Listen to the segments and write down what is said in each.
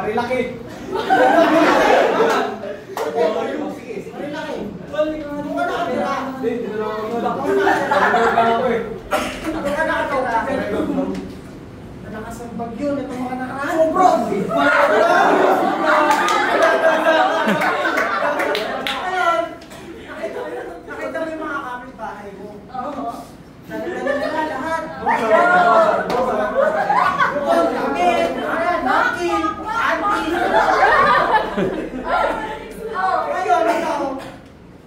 Marilaki. Nakasambag yun, itong mga nakaraan. Sobro! Ayun, nakita mo yung mga kapitbahay mo. Oo. Dala-dala nila lahat. Gamit, napkin, auntie. Ngayon, ikaw,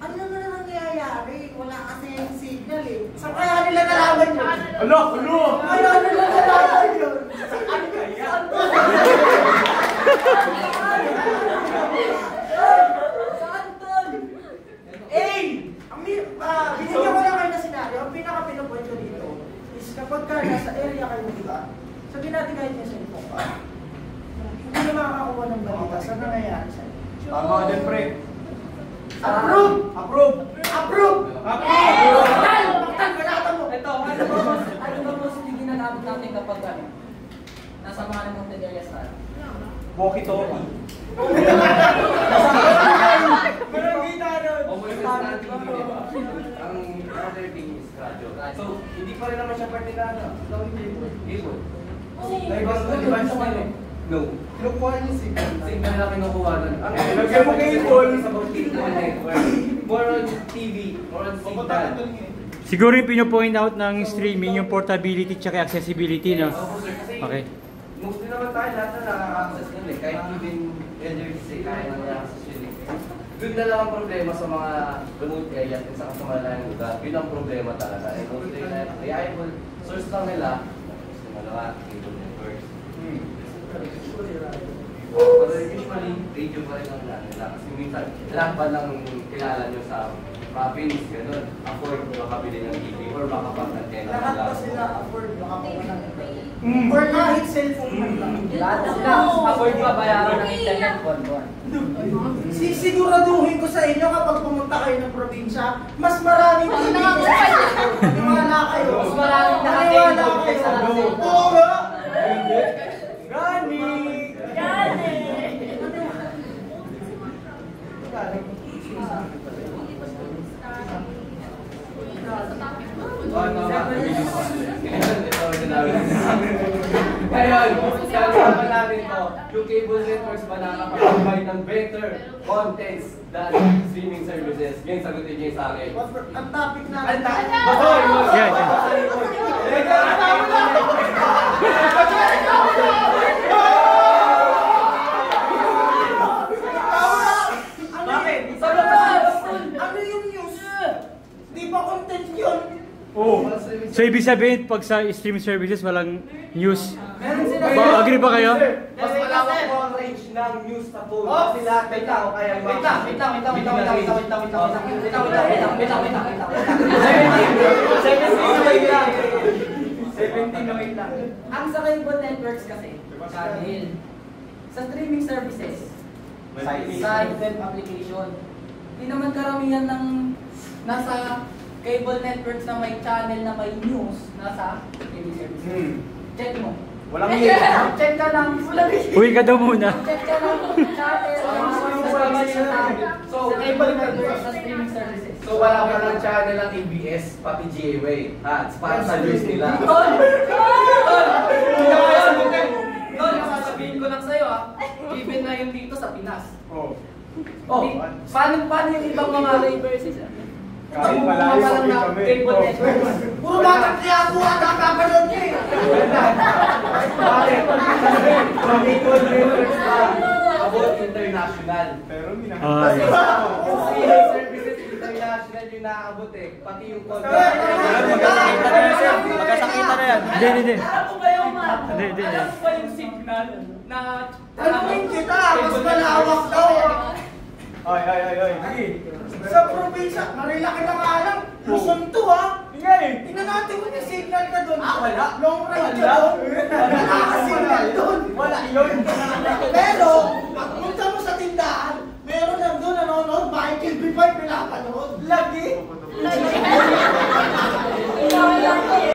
ano na nangyayari? Wala kasi yung signal eh. Saan kaya nila nalaman yun? Ano? Ano? Kaya nila nalaman yun? Saan kaya? Saan tol? Binigyan ko lang kayo na senaryo. Ang pinaka-pinupoint ko dito is kapag ka nasa area kayo, di ba? Sabihin natin kahit yung cellphone ka. Hindi na makakakuha ng balita. Saan nangyayari sa'yo? Tama din, pre. Approve! Approve! Approve! Approve! Baktan! Banatan mo! Ito, ano ba po hindi ginagamit natin kapag nasa mga mountain areas tayo? Walkie-talkie. Ang other thing is radyo. So, hindi pa rin naman siya parte na ano. Cable. Device na yun. No. Kinukuha niyo signal. Signal na kinukuha nun. Ang Lagyan mo cable. is about cable network. More on TV. More on signal. Siguro yung pino-point out ng streaming, yung portability at accessibility, no? Okay. Mostly naman tayo lahat na nakaka-access nun eh. Kahit even elders eh, kaya na nakaka-access yun eh. Doon na lang ang problema sa mga remote areas at sa kamalayang lugar. Yun ang problema talaga. And mostly reliable source lang nila. Gusto mo lang cable networks. Pero usually, radio pa rin ang nila. Kasi minsan, lahat pa lang kilala nyo sa province, gano'n. Afford makabili ng TV or makapag-antena. Lahat pa sila afford makakuha ng or kahit cellphone man lang. Lahat sila afford mabayaran ng internet buwan-buwan. Sisiguraduhin ko sa inyo kapag pumunta kayo ng probinsya, mas maraming TV. Maniwala kayo. Mas maraming Maniwala kayo. Oo nga. Gani! Ngayon, sabi natin to, yung cable networks ba nakakapag-provide ng better contents than streaming services? Ngayon, sagutin niyo sa akin. Ang topic na. Basoy mo! Yeah. Ano yung news? Di ba content yun? Oh. So ibig sabihin, pag sa streaming services, walang news. Meron sila. Agree ba kayo? Mas malawak po ang range ng news sa phone. Kasi lahat may tao kaya Wait lang. 17 lang. Ang sa cable networks kasi, channel. Sa streaming services, site web application. Hindi naman karamihan ng nasa cable networks na may channel na may news nasa streaming services. Check mo. Walang yun. Check ka lang. Uwi ka daw muna. Check ka lang channel. So, cable networks sa streaming services. So wala pa ng channel ng ABS, pati GMA. Para sa news nila. Tol, sasabihin ko lang sa'yo given na yun dito sa Pinas. Paano yung ibang mga reverses? Kahit malayo kami. Cable networks. Puro batang kaya ako ang nakapanood niya eh. Bakit? Cable networks pa about international. Pero Kasi yung streaming services international yung nakaabot eh. Pati yung content. magkasakita na yan. Hindi. Alam mo ba yung Hindi. alam mo ba yung signal na Tanungin kita, mas malawak daw. Ay. Sa probinsya, marilaki na nga lang. Luzon to ha. Tingnan natin kung may signal ka doon. Wala. Long range ka doon. Wala ka signal doon. Wala yun. Pero, pag punta mo sa tindahan, meron lang doon nanonood, Michael B. 5 pinapanood. Lagi.